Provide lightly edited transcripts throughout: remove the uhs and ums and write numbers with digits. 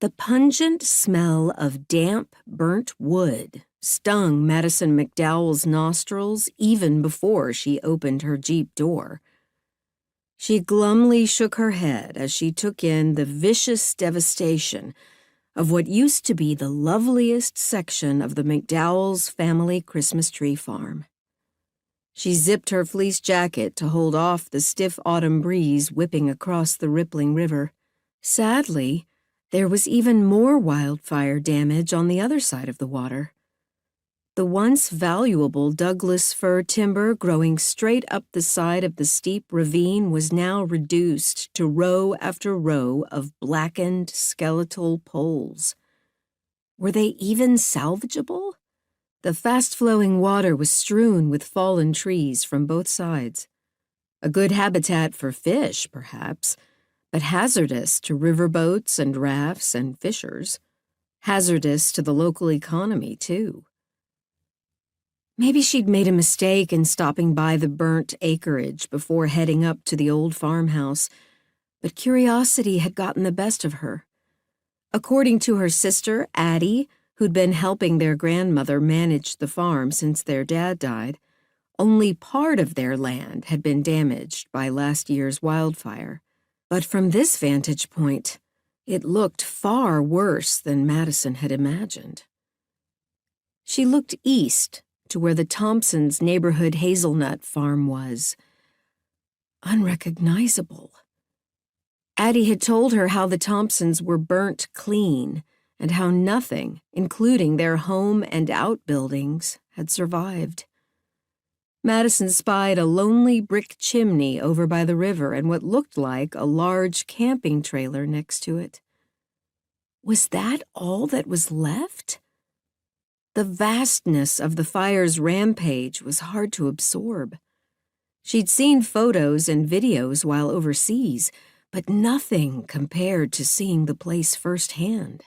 The pungent smell of damp, burnt wood stung Madison McDowell's nostrils even before she opened her Jeep door. She glumly shook her head as she took in the vicious devastation of what used to be the loveliest section of the McDowell's family Christmas tree farm. She zipped her fleece jacket to hold off the stiff autumn breeze whipping across the rippling river. Sadly, there was even more wildfire damage on the other side of the water. The once valuable Douglas fir timber growing straight up the side of the steep ravine was now reduced to row after row of blackened skeletal poles. Were they even salvageable? The fast-flowing water was strewn with fallen trees from both sides. A good habitat for fish, perhaps, but hazardous to riverboats and rafts and fishers. Hazardous to the local economy, too. Maybe she'd made a mistake in stopping by the burnt acreage before heading up to the old farmhouse, but curiosity had gotten the best of her. According to her sister, Addie, who'd been helping their grandmother manage the farm since their dad died, only part of their land had been damaged by last year's wildfire. But from this vantage point, it looked far worse than Madison had imagined. She looked east to where the Thompsons' neighborhood hazelnut farm was. Unrecognizable. Addie had told her how the Thompsons were burnt clean and how nothing, including their home and outbuildings, had survived. Madison spied a lonely brick chimney over by the river and what looked like a large camping trailer next to it. Was that all that was left? The vastness of the fire's rampage was hard to absorb. She'd seen photos and videos while overseas, but nothing compared to seeing the place firsthand.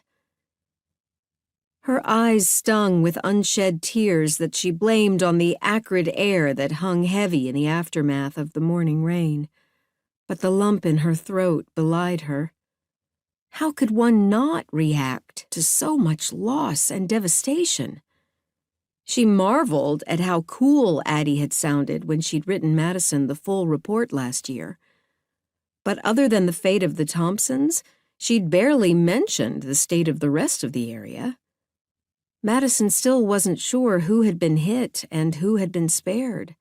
Her eyes stung with unshed tears that she blamed on the acrid air that hung heavy in the aftermath of the morning rain. But the lump in her throat belied her. How could one not react to so much loss and devastation? She marveled at how cool Addie had sounded when she'd written Madison the full report last year. But other than the fate of the Thompsons, she'd barely mentioned the state of the rest of the area. Madison still wasn't sure who had been hit and who had been spared.